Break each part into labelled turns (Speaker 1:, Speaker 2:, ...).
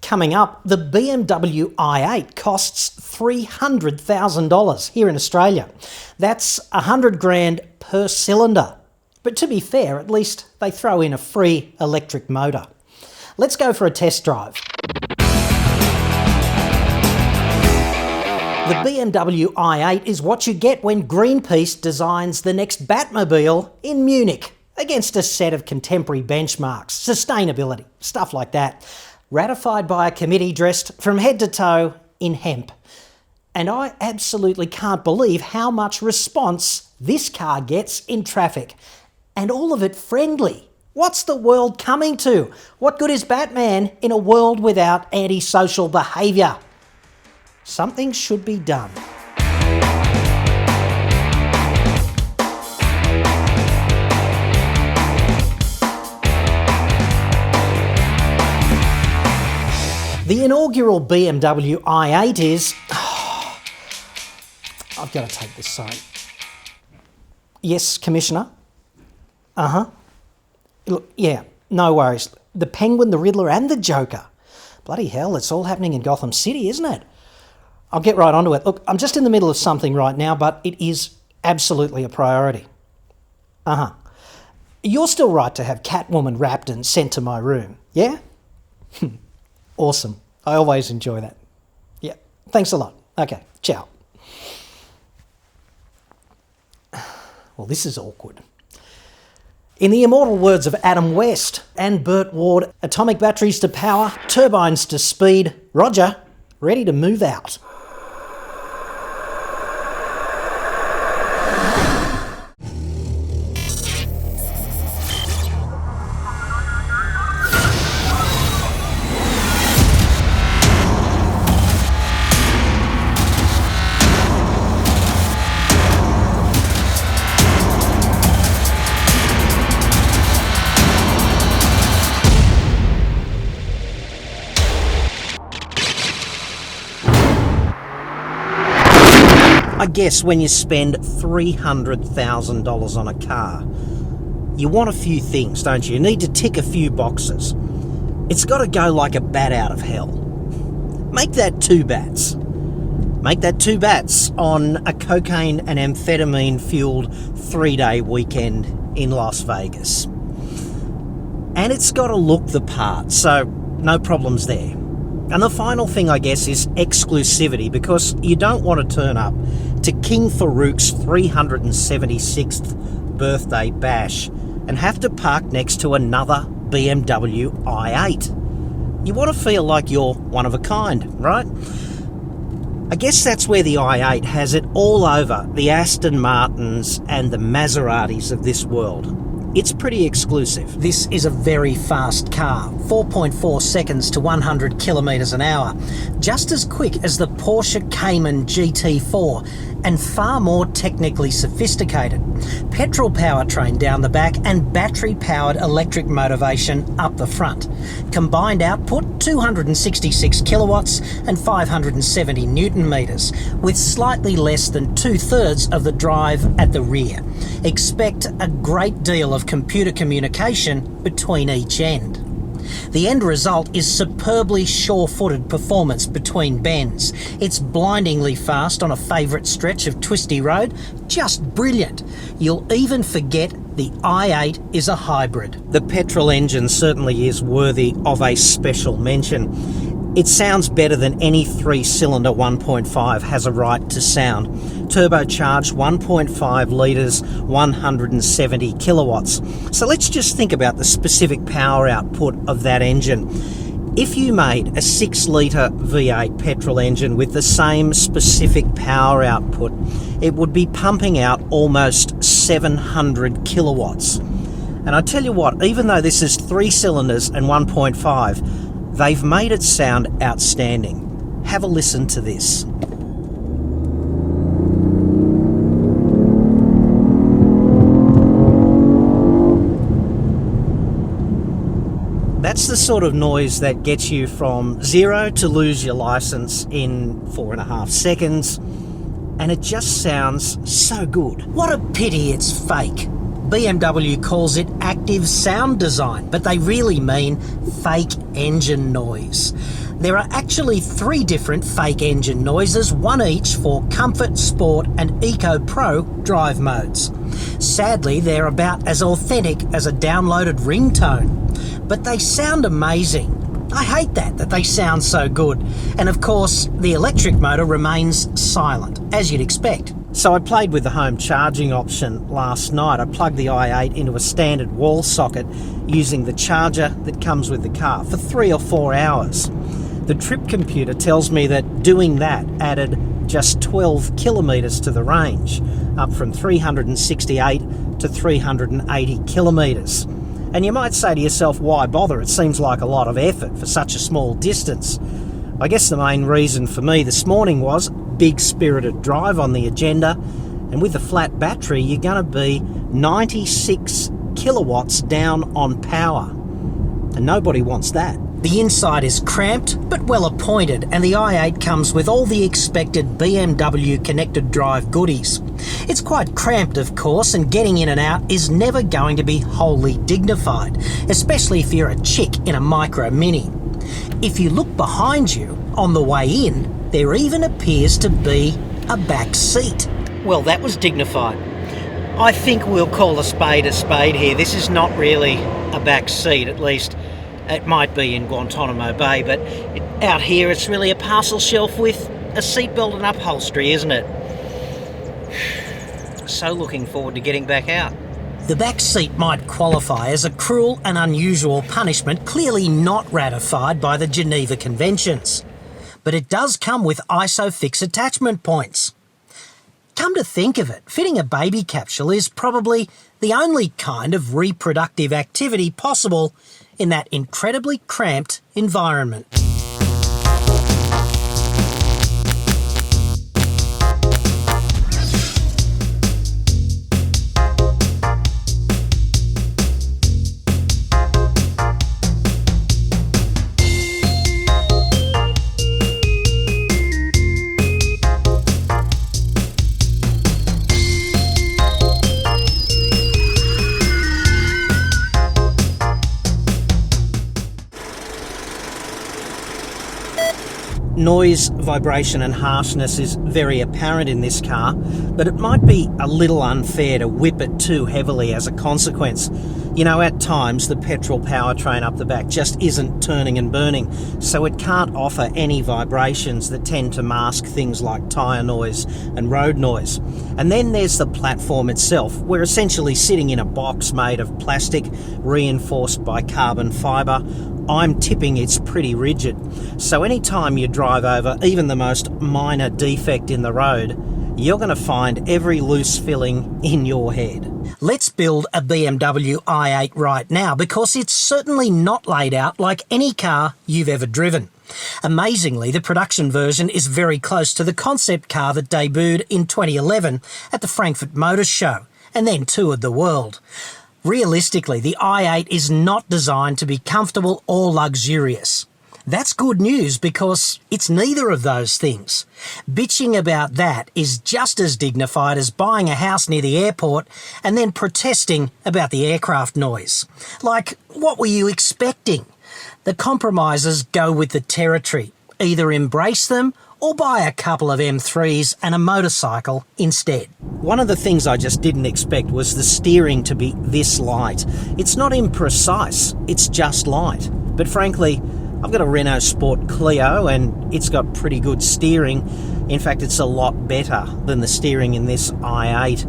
Speaker 1: Coming up, the BMW i8 costs $300,000 here in Australia. That's $100,000 per cylinder. But to be fair, at least they throw in a free electric motor. Let's go for a test drive. The BMW i8 is what you get when Greenpeace designs the next Batmobile in Munich, against a set of contemporary benchmarks, sustainability, stuff like that, ratified by a committee dressed from head to toe in hemp. And I absolutely can't believe how much response this car gets in traffic. And all of it friendly. What's the world coming to? What good is Batman in a world without antisocial behaviour? Something should be done. The inaugural BMW i8 is... I've got to take this, sorry. Yes, Commissioner? Look, yeah, no worries. The Penguin, the Riddler and the Joker. Bloody hell, it's all happening in Gotham City, isn't it? I'll get right onto it. Look, I'm just in the middle of something right now, but it is absolutely a priority. You're still right to have Catwoman wrapped and sent to my room, yeah? Awesome. I always enjoy that. Yeah, thanks a lot. Okay, ciao. Well, this is awkward. In the immortal words of Adam West and Burt Ward, atomic batteries to power, turbines to speed. Roger, ready to move out. I guess when you spend $300,000 on a car, you want a few things, don't you? You need to tick a few boxes. It's got to go like a bat out of hell. Make that two bats. Make that two bats on a cocaine and amphetamine-fueled 3-day weekend in Las Vegas. And it's got to look the part, so no problems there. And the final thing, I guess, is exclusivity, because you don't want to turn up to King Farouk's 376th birthday bash and have to park next to another BMW i8. You want to feel like you're one of a kind, right? I guess that's where the i8 has it all over the Aston Martins and the Maseratis of this world. It's pretty exclusive. This is a very fast car, 4.4 seconds to 100 kilometres an hour, just as quick as the Porsche Cayman GT4 and far more technically sophisticated. Petrol powertrain down the back and battery-powered electric motivation up the front. Combined output 266 kilowatts and 570 newton metres, with slightly less than 2/3 of the drive at the rear. Expect a great deal of computer communication between each end. The end result is superbly sure-footed performance between bends. It's blindingly fast on a favourite stretch of twisty road. Just brilliant. You'll even forget the i8 is a hybrid. The petrol engine certainly is worthy of a special mention. It sounds better than any 3-cylinder 1.5 has a right to sound. Turbocharged 1.5 litres, 170 kilowatts. So let's just think about the specific power output of that engine. If you made a 6-litre V8 petrol engine with the same specific power output, it would be pumping out almost 700 kilowatts. And I tell you what, even though this is 3 cylinders and 1.5, they've made it sound outstanding. Have a listen to this. That's the sort of noise that gets you from 0 to lose your license in 4.5 seconds, and it just sounds so good. What a pity it's fake. BMW calls it active sound design, but they really mean fake engine noise. There are actually 3 different fake engine noises, one each for Comfort, Sport and Eco Pro drive modes. Sadly, they're about as authentic as a downloaded ringtone, but they sound amazing. I hate that they sound so good. And of course, the electric motor remains silent, as you'd expect. So I played with the home charging option last night. I plugged the i8 into a standard wall socket using the charger that comes with the car for 3 or 4 hours. The trip computer tells me that doing that added just 12 kilometres to the range, up from 368 to 380 kilometres. And you might say to yourself, why bother? It seems like a lot of effort for such a small distance. I guess the main reason for me this morning was big spirited drive on the agenda, and with a flat battery you're going to be 96 kilowatts down on power, and nobody wants that. The inside is cramped but well appointed, and the i8 comes with all the expected BMW connected drive goodies. It's quite cramped, of course, and getting in and out is never going to be wholly dignified, especially if you're a chick in a Micro Mini. If you look behind you on the way in, there even appears to be a back seat. Well, that was dignified. I think we'll call a spade here. This is not really a back seat, at least it might be in Guantanamo Bay, but out here it's really a parcel shelf with a seatbelt and upholstery, isn't it? So looking forward to getting back out. The back seat might qualify as a cruel and unusual punishment, clearly not ratified by the Geneva Conventions. But it does come with ISOFIX attachment points. Come to think of it, fitting a baby capsule is probably the only kind of reproductive activity possible in that incredibly cramped environment. Noise, vibration and harshness is very apparent in this car, but it might be a little unfair to whip it too heavily as a consequence. You know, at times the petrol powertrain up the back just isn't turning and burning, so it can't offer any vibrations that tend to mask things like tyre noise and road noise. And then there's the platform itself. We're essentially sitting in a box made of plastic, reinforced by carbon fibre. I'm tipping it's pretty rigid, so anytime you drive over even the most minor defect in the road, you're going to find every loose filling in your head. Let's build a BMW i8 right now, because it's certainly not laid out like any car you've ever driven. Amazingly, the production version is very close to the concept car that debuted in 2011 at the Frankfurt Motor Show and then toured the world. Realistically, the i8 is not designed to be comfortable or luxurious. That's good news, because it's neither of those things. Bitching about that is just as dignified as buying a house near the airport and then protesting about the aircraft noise. Like, what were you expecting? The compromises go with the territory. Either embrace them or buy a couple of M3s and a motorcycle instead. One of the things I just didn't expect was the steering to be this light. It's not imprecise, it's just light. But frankly, I've got a Renault Sport Clio and it's got pretty good steering. In fact, it's a lot better than the steering in this i8.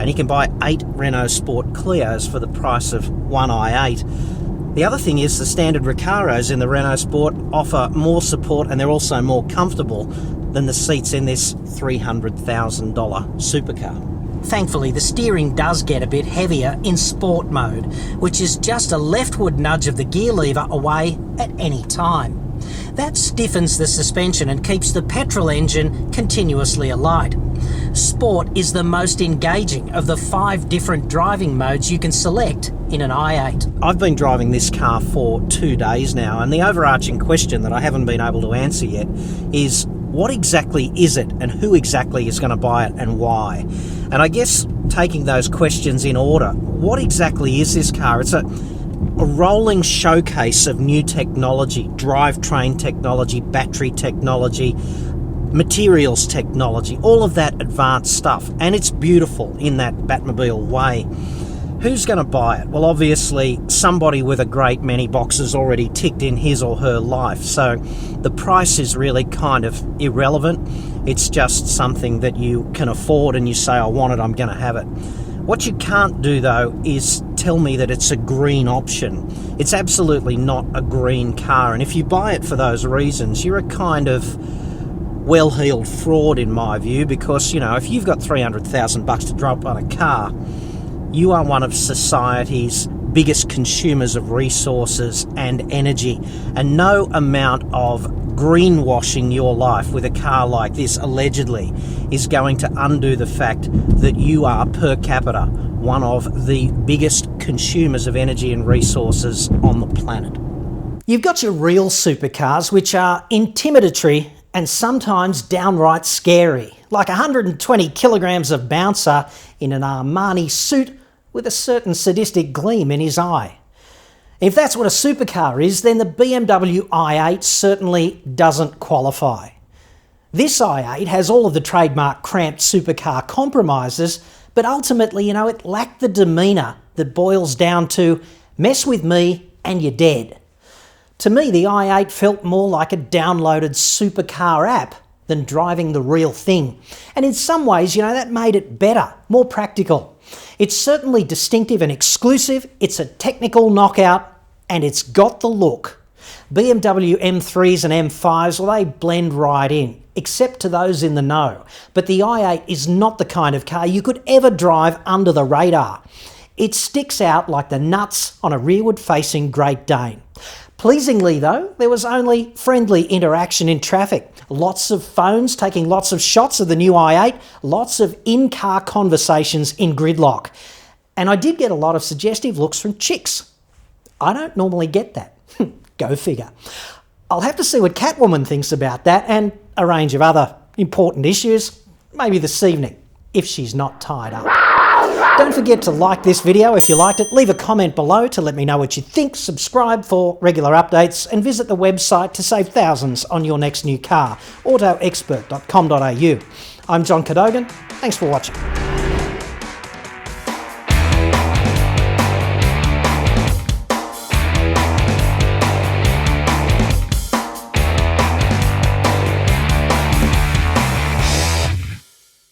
Speaker 1: And you can buy 8 Renault Sport Clios for the price of one i8. The other thing is the standard Recaros in the Renault Sport offer more support, and they're also more comfortable than the seats in this $300,000 supercar. Thankfully, the steering does get a bit heavier in Sport mode, which is just a leftward nudge of the gear lever away at any time. That stiffens the suspension and keeps the petrol engine continuously alight. Sport is the most engaging of the 5 different driving modes you can select in an i8. I've been driving this car for 2 days now, and the overarching question that I haven't been able to answer yet is, what exactly is it and who exactly is going to buy it and why? And I guess taking those questions in order, what exactly is this car? It's a rolling showcase of new technology, drivetrain technology, battery technology, materials technology, all of that advanced stuff. And it's beautiful in that Batmobile way. Who's going to buy it? Well, obviously somebody with a great many boxes already ticked in his or her life. So the price is really kind of irrelevant. It's just something that you can afford and you say, I want it, I'm going to have it. What you can't do, though, is tell me that it's a green option. It's absolutely not a green car. And if you buy it for those reasons, you're a kind of well-heeled fraud in my view, because, you know, if you've got $300,000 to drop on a car, you are one of society's biggest consumers of resources and energy, and no amount of greenwashing your life with a car like this allegedly is going to undo the fact that you are per capita one of the biggest consumers of energy and resources on the planet. You've got your real supercars, which are intimidatory and sometimes downright scary, like 120 kilograms of bouncer in an Armani suit with a certain sadistic gleam in his eye. If that's what a supercar is, then the BMW i8 certainly doesn't qualify. This i8 has all of the trademark cramped supercar compromises, but ultimately, you know, it lacked the demeanour that boils down to mess with me and you're dead. To me, the i8 felt more like a downloaded supercar app than driving the real thing. And in some ways, you know, that made it better, more practical. It's certainly distinctive and exclusive, it's a technical knockout, and it's got the look. BMW M3s and M5s, well, they blend right in, except to those in the know. But the i8 is not the kind of car you could ever drive under the radar. It sticks out like the nuts on a rearward-facing Great Dane. Pleasingly though, there was only friendly interaction in traffic. Lots of phones taking lots of shots of the new i8, lots of in-car conversations in gridlock. And I did get a lot of suggestive looks from chicks. I don't normally get that. Go figure. I'll have to see what Catwoman thinks about that and a range of other important issues, maybe this evening, if she's not tied up. Don't forget to like this video if you liked it, leave a comment below to let me know what you think, subscribe for regular updates, and visit the website to save thousands on your next new car, autoexpert.com.au. I'm John Cadogan, thanks for watching.